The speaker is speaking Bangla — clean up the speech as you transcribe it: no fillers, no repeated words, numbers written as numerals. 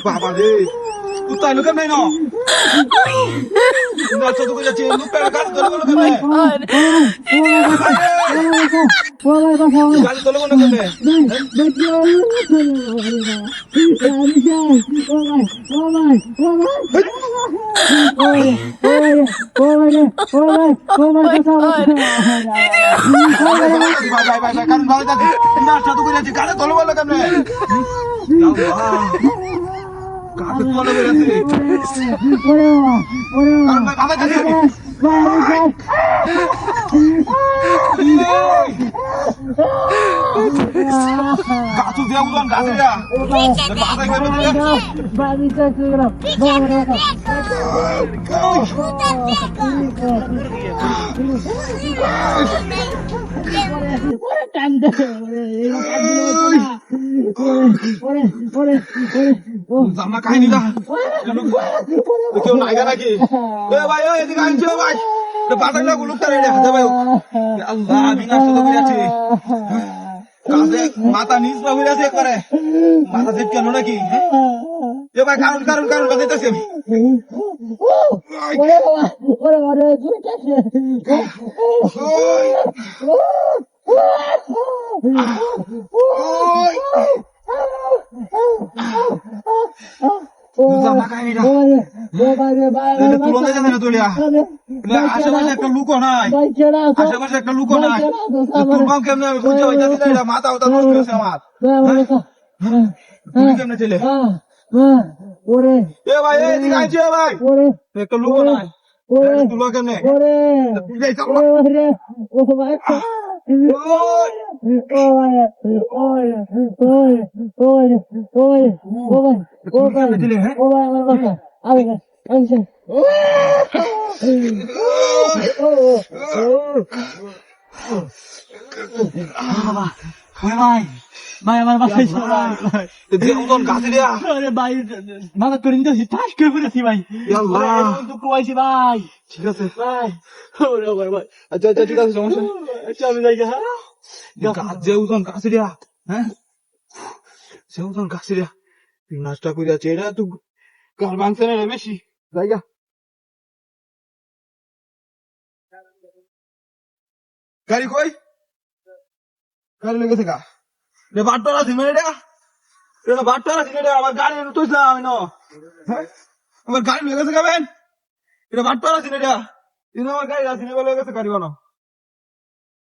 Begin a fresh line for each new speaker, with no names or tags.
বাবা রে কোথায় লোকের নাই না চোদ্দ করে যাচ্ছে লোকের গাছ ধরে গেল কেন গাছ ধরে গেল গাছু দেয়া উদান গাছে দেয়া জামা কাহিনী না কেউ নাইগা নাকি ভাই এদিকে আনছো ভাই বাজারটা গুলুক তার হাতে ভাই আল্লাহ বিনাশ তো করে আছে কাছে মাথা নিচ পা হইরাছে একবারে মাথা সেট কেন নাকি এ ভাই কারণ কারণ কারণ বাজাইতাছি আমি ওরে ওরে দুইটাছে আশেপাশে একটা লুকো নাই আশেপাশে একটা লুকো নাই কেমনে মাথা ওটা নষ্ট হয়েছে আমার কেমনে ছেলে এ ভাই এদিকে আইছি ভাই একটা লুকো নাই তুলো কেমনে ভাই আমার বাসায় গাছে দেয়া ভাই মাথা করে নিতে ঠাস করে ফেলেছি ভাই কুয়াইছি ভাই ঠিক আছে ভাই ভাই আচ্ছা আচ্ছা ঠিক আছে সমস্যা আচ্ছা আমি যাই গাছ যে উজন গাছে দেয়া হ্যাঁ যে উজন গাছে দেয়া নাচটা করে আছে এটা তো কার মাংস নেই বেশি জায়গা গাড়ি কই গাড়ি লেগেছে গা রে বাট্টারা ছিল এটা বাট্টারা ছিল আমার গাড়ি তুইছিলাম আমি ন আমার গাড়ি লেগেছে গাবেন এটা বাট্টারা ছিল এটা আমার গাড়ি আছে লেগেছে গাড়ি বানো